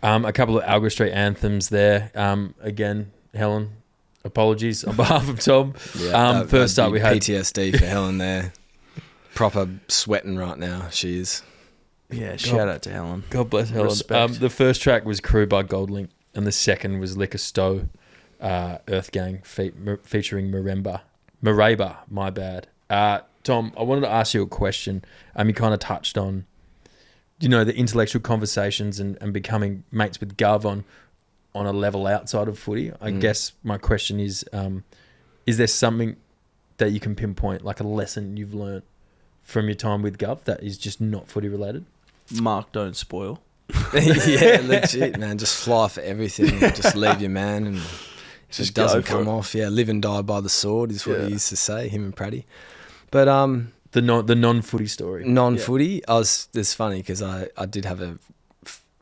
A couple of Alga Street anthems there. Again, Helen, apologies on behalf of Tom. Yeah, First up, we had PTSD for Helen there. Proper sweating right now. She is. Yeah, shout out to Helen. God bless Helen. Respect. The first track was Crew by Goldlink, and the second was Liquor Stowe, Earth Gang featuring Mareba. My bad. Tom, I wanted to ask you a question. You kind of touched on, the intellectual conversations and becoming mates with Gov on a level outside of footy. I guess my question is there something that you can pinpoint, like a lesson you've learnt from your time with Gov that is just not footy related? Mark, don't spoil. Yeah, legit, man. Just fly for everything. Just leave your man and just doesn't come off. Yeah, live and die by the sword is what he used to say, him and Praddy. But the non-footy story. Non-footy, it's funny because I did have a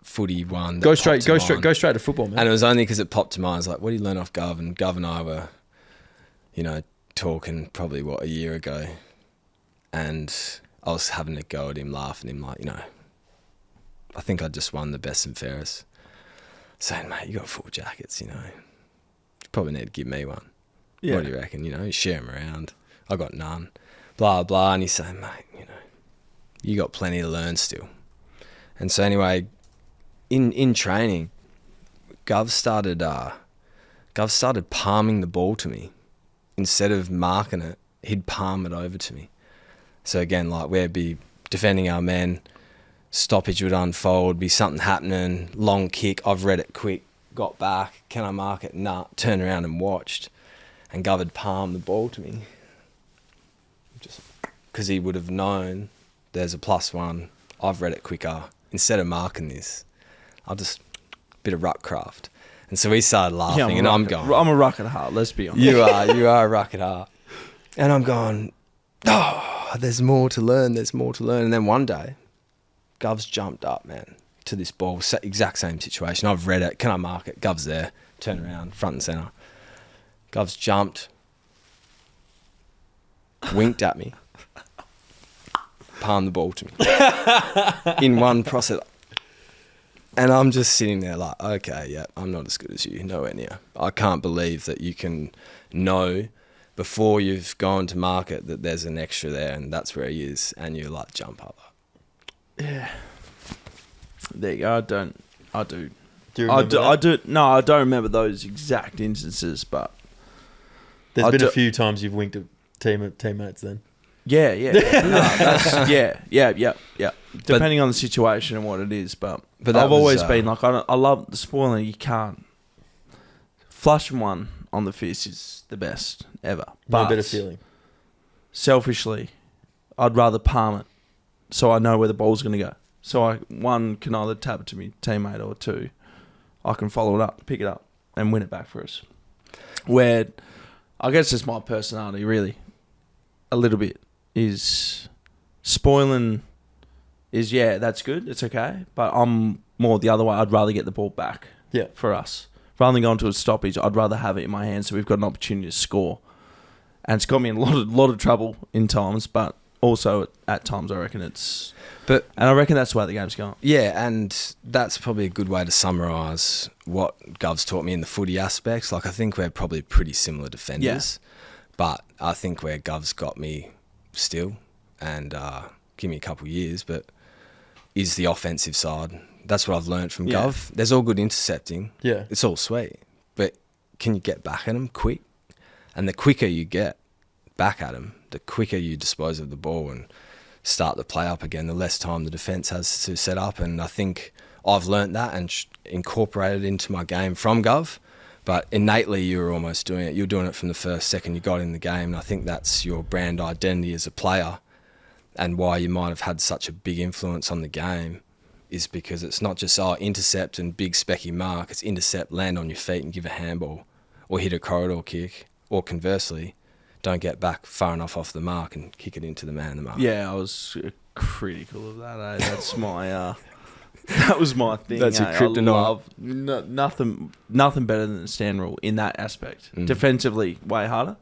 footy one. Go straight to football, man. And it was only because it popped to mind. I was like, what do you learn off Gov? And Gov and I were, talking probably, a year ago. And I was having a go at him, laughing at him like, I think I just won the best and fairest. Saying, mate, you got 4 jackets, You probably need to give me one. Yeah. What do you reckon? You share them around. I got none. Blah, blah. And he's saying, mate, you got plenty to learn still. And so anyway, in training, Gov started palming the ball to me. Instead of marking it, he'd palm it over to me. So again, like we'd be defending our men, stoppage would unfold, be something happening, long kick, I've read it quick, got back, can I mark it? Nah, turned around and watched. And Gov had palmed the ball to me. Just because he would have known there's a +1, I've read it quicker. Instead of marking this, I'll just bit of ruck craft. And so we started laughing, and I'm going, I'm a ruck at heart, let's be honest. You are a ruck at heart. And I'm going, there's more to learn. And then one day, Gov's jumped up, man, to this ball, exact same situation. I've read it, can I mark it? Gov's there, turn around, front and centre. Gov's jumped, winked at me, palmed the ball to me in one process. And I'm just sitting there like, okay, yeah, I'm not as good as you, nowhere near. I can't believe that you can know before you've gone to market that there's an extra there and that's where he is, and you like jump up. Yeah. There you go. I do. Do you remember I do. No, I don't remember those exact instances, but there's been a few times you've winked at teammates then. Yeah. Yeah. Depending on the situation and what it is, but I've always been like, I love the spoiling. You can't flushing one on the fist is the best ever. No better feeling. Selfishly, I'd rather palm it so I know where the ball's going to go. So one can either tap it to me teammate, or 2, I can follow it up, pick it up, and win it back for us. Where I guess it's my personality, really, a little bit, is spoiling is, that's good, it's okay, but I'm more the other way. I'd rather get the ball back for us. Rather than going to a stoppage, I'd rather have it in my hands so we've got an opportunity to score. And it's got me in a lot of trouble in times, but also at times I reckon and I reckon that's the way the game's going. Yeah, and that's probably a good way to summarise what Gov's taught me in the footy aspects. Like, I think we're probably pretty similar defenders, but I think where Gov's got me still, and give me a couple of years, but is the offensive side. That's what I've learned from Gov. There's all good intercepting. Yeah. It's all sweet. But can you get back at them quick? And the quicker you get back at them, the quicker you dispose of the ball and start the play up again, the less time the defence has to set up. And I think I've learnt that and incorporated it into my game from Gov. But innately, you were almost doing it. You were doing it from the first second you got in the game. And I think that's your brand identity as a player, and why you might have had such a big influence on the game is because it's not just intercept and big specky mark. It's intercept, land on your feet and give a handball, or hit a corridor kick, or conversely, don't get back far enough off the mark and kick it into the man in the mark. Yeah, I was critical of that. That's my that was my thing. That's your kryptonite. Nothing better than the stand rule in that aspect. Defensively, way harder.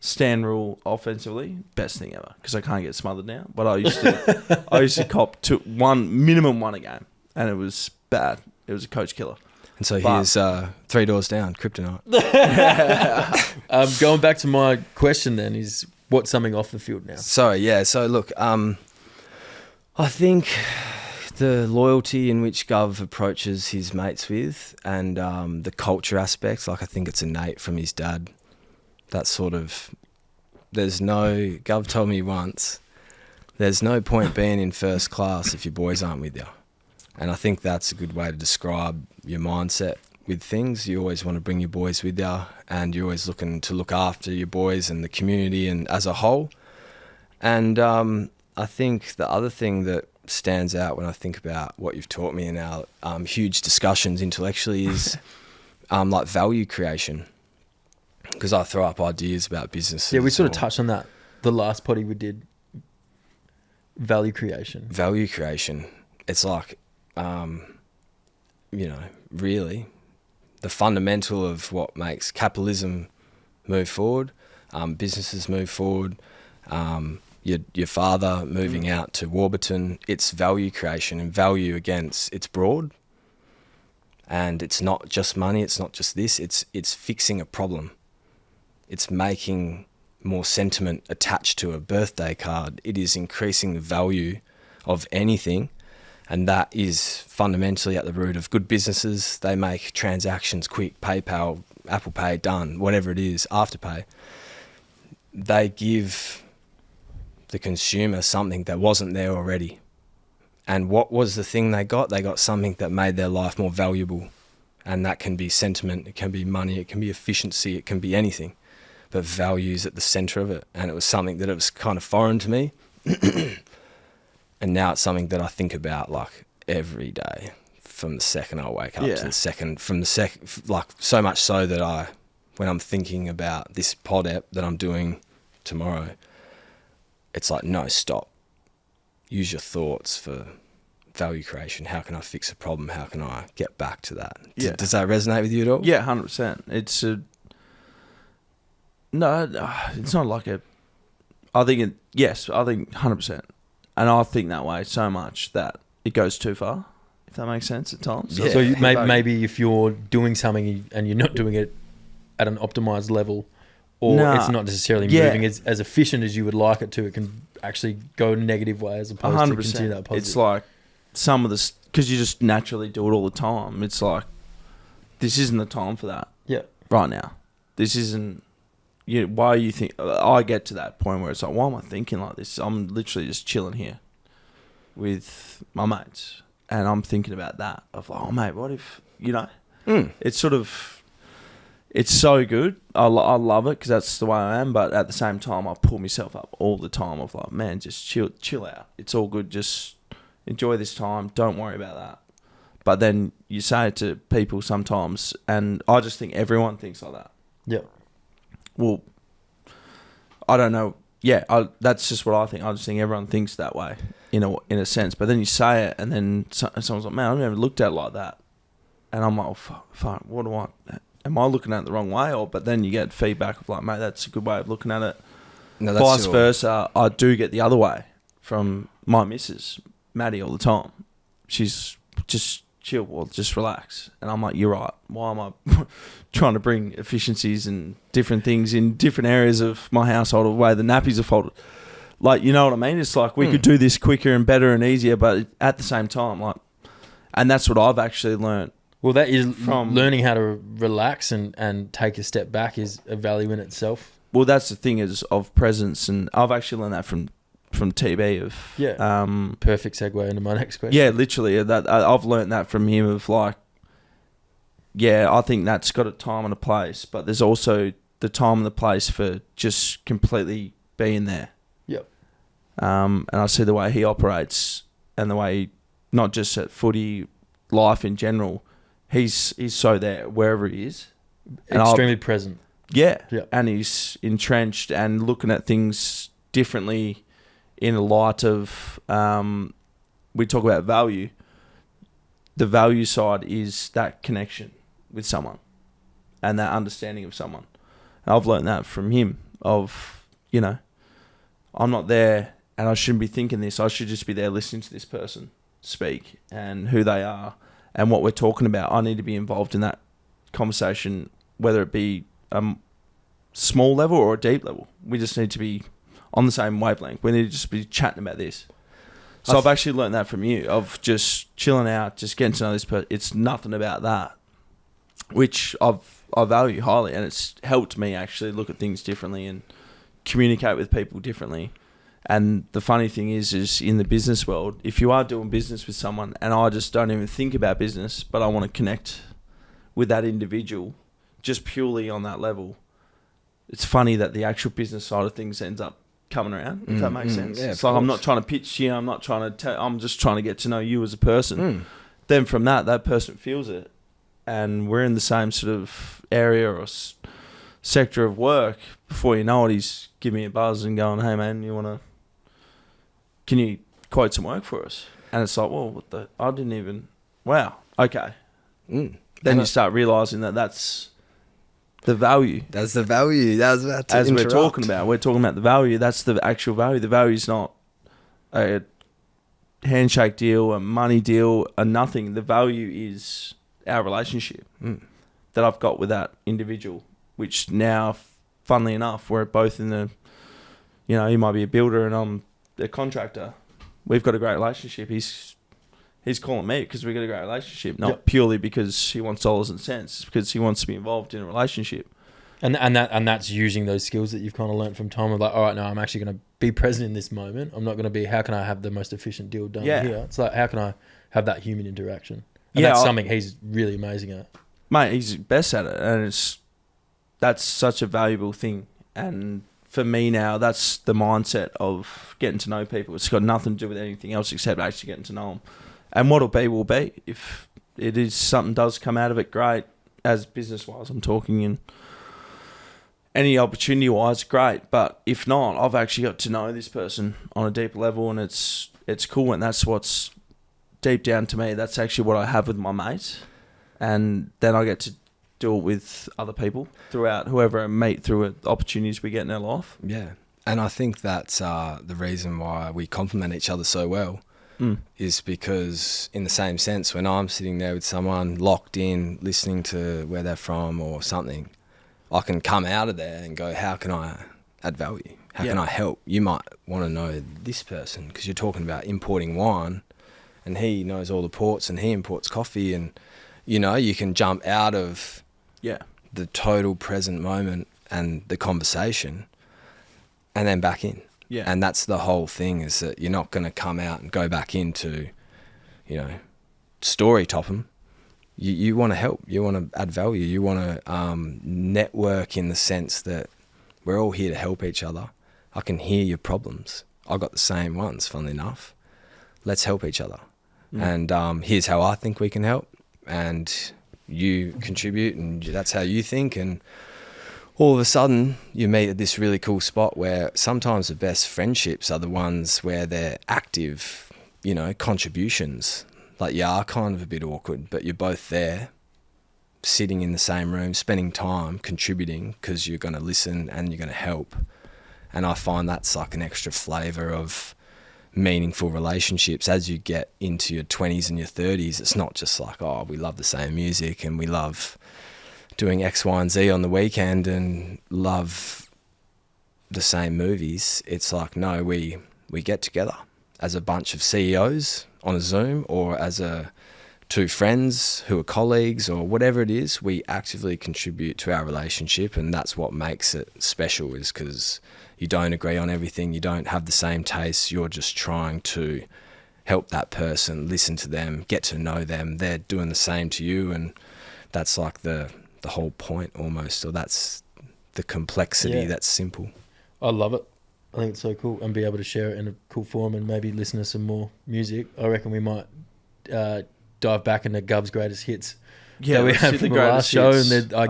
Stand rule offensively, best thing ever, because I can't get smothered now. But I used to cop to minimum one a game, and it was bad. It was a coach killer. And so But- here's 3 doors down, kryptonite. Going back to my question then is what's something off the field now? So look, I think the loyalty in which Gov approaches his mates with, and the culture aspects, like I think it's innate from his dad. That sort of, Gov told me once, there's no point being in first class if your boys aren't with you. And I think that's a good way to describe your mindset with things. You always want to bring your boys with you, and you're always looking to look after your boys and the community and as a whole. And I think the other thing that stands out when I think about what you've taught me in our huge discussions intellectually is like value creation. Because I throw up ideas about businesses. Yeah, we sort of touched on that the last potty we did. Value creation. Value creation. It's like, really the fundamental of what makes capitalism move forward, businesses move forward, your father moving out to Warburton, it's value creation. And value, again, it's broad. And it's not just money, it's not just this, it's fixing a problem. It's making more sentiment attached to a birthday card. It is increasing the value of anything. And that is fundamentally at the root of good businesses. They make transactions quick, PayPal, Apple Pay, done, whatever it is, Afterpay. They give the consumer something that wasn't there already. And what was the thing they got? They got something that made their life more valuable. And that can be sentiment, it can be money, it can be efficiency, it can be anything. But value's at the centre of it. And it was something that it was kind of foreign to me. And now it's something that I think about like every day from the second I wake up to the second, like so much so that when I'm thinking about this pod ep that I'm doing tomorrow, it's like, no, stop. Use your thoughts for value creation. How can I fix a problem? How can I get back to that? Yeah. Does that resonate with you at all? Yeah, 100%. It's not like I think 100%. And I think that way so much that it goes too far, if that makes sense at times. Yeah. So maybe if you're doing something and you're not doing it at an optimized level, or it's not necessarily moving as efficient as you would like it to, it can actually go a negative way as opposed 100%. to continue that positive. It's like some of the, because you just naturally do it all the time. It's like, this isn't the time for that. Yeah. Right now. This isn't, why you think, I get to that point where it's like, why am I thinking like this? I'm literally just chilling here with my mates. And I'm thinking about that. Of like, oh mate, what if, it's sort of, it's so good. I love it because that's the way I am. But at the same time, I pull myself up all the time of like, man, just chill out. It's all good. Just enjoy this time. Don't worry about that. But then you say it to people sometimes, and I just think everyone thinks like that. Yeah. Well, I don't know. Yeah, that's just what I think. I just think everyone thinks that way in a sense. But then you say it, and then someone's like, man, I've never looked at it like that. And I'm like, oh, fuck, what do I... Am I looking at it the wrong way? But then you get feedback of like, mate, that's a good way of looking at it. No, Vice versa, I do get the other way from my missus, Maddie, all the time. She's just chill, or just relax. And I'm like, you're right. Why am I trying to bring efficiencies and different things in different areas of my household, of the way the nappies are folded? Like, you know what I mean? It's like we could do this quicker and better and easier, but at the same time, like, and that's what I've actually learned. Well, that is from learning how to relax and take a step back is a value in itself. Well, that's the thing is of presence, and I've actually learned that from TB of perfect segue into my next question. Yeah, literally, that I've learned that from him of like, I think that's got a time and a place, but there's also the time and the place for just completely being there. Yep. And I see the way he operates and the way, not just at footy, life in general. He's so there wherever he is. Extremely present. Yeah. Yeah. And he's entrenched and looking at things differently in a light of, we talk about value. The value side is that connection with someone and that understanding of someone. And I've learned that from him of, I'm not there and I shouldn't be thinking this. I should just be there listening to this person speak and who they are. and what we're talking about, I need to be involved in that conversation, whether it be small level or a deep level. We just need to be on the same wavelength. We need to just be chatting about this. So I've actually learned that from you, of just chilling out, just getting to know this person. It's nothing about that, which I value highly, and it's helped me actually look at things differently and communicate with people differently. And the funny thing is in the business world, if you are doing business with someone, and I just don't even think about business, but I want to connect with that individual just purely on that level, it's funny that the actual business side of things ends up coming around, if that makes sense. Yeah, it's like, I'm not trying to pitch you, I'm not trying to I'm just trying to get to know you as a person. Then from that person feels it, and we're in the same sort of area or sector of work. Before you know it, he's giving me a buzz and going, hey man, can you quote some work for us? And it's like, well, I didn't even, wow, okay. Then you start realising that's the value. That's the value. That was about to As interrupt. we're talking about the value. That's the actual value. The value is not a handshake deal, a money deal, a nothing. The value is our relationship that I've got with that individual, which now, funnily enough, we're both in the, he might be a builder and I'm a contractor. We've got a great relationship. He's calling me because we've got a great relationship, not purely because he wants dollars and cents. It's because he wants to be involved in a relationship. And that's using those skills that you've kind of learned from Tom of like, all right, no, I'm actually going to be present in this moment. I'm not going to be, how can I have the most efficient deal done here? It's like, how can I have that human interaction? And that's something he's really amazing at. Mate, he's best at it. And that's such a valuable thing. And for me now, that's the mindset of getting to know people. It's got nothing to do with anything else except actually getting to know them. And what'll be will be. If it is something does come out of it, great. As business-wise, I'm talking, and any opportunity-wise, great. But if not, I've actually got to know this person on a deep level, and it's cool. And that's what's deep down to me. That's actually what I have with my mates. And then I get to do it with other people throughout, whoever I meet through opportunities we get in our life. Yeah. And I think that's the reason why we complement each other so well. Is because in the same sense, when I'm sitting there with someone locked in, listening to where they're from or something, I can come out of there and go, how can I add value? How can I help? You might want to know this person because you're talking about importing wine and he knows all the ports and he imports coffee, and, you can jump out of the total present moment and the conversation and then back in. Yeah. And that's the whole thing, is that you're not going to come out and go back into, story topping. You want to help. You want to add value. You want to network in the sense that we're all here to help each other. I can hear your problems. I got the same ones, funnily enough. Let's help each other. And here's how I think we can help. And you contribute, and that's how you think. And all of a sudden you meet at this really cool spot where sometimes the best friendships are the ones where they're active, contributions. Like you are kind of a bit awkward, but you're both there, sitting in the same room, spending time contributing because you're going to listen and you're going to help. And I find that's like an extra flavour of meaningful relationships as you get into your 20s and your 30s. It's not just like, oh, we love the same music and we love doing X, Y, and Z on the weekend and love the same movies. It's like, no, we get together as a bunch of CEOs on a Zoom, or as two friends who are colleagues, or whatever it is. We actively contribute to our relationship, and that's what makes it special, is because you don't agree on everything, you don't have the same tastes, you're just trying to help that person, listen to them, get to know them, they're doing the same to you, and that's like the whole point almost, or that's the complexity that's simple. I love it. I think it's so cool, and be able to share it in a cool form and maybe listen to some more music. I reckon we might dive back into Gov's greatest hits that we had from the last show, and I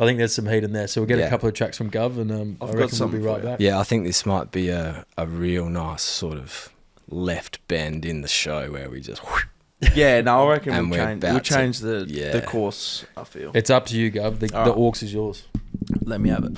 think there's some heat in there, so we'll get a couple of tracks from Gov, and I reckon we'll be right back. Yeah, I think this might be a real nice sort of left bend in the show where we just I reckon we'll change the course, I feel. It's up to you, Gov. The aux is yours. Let me have it.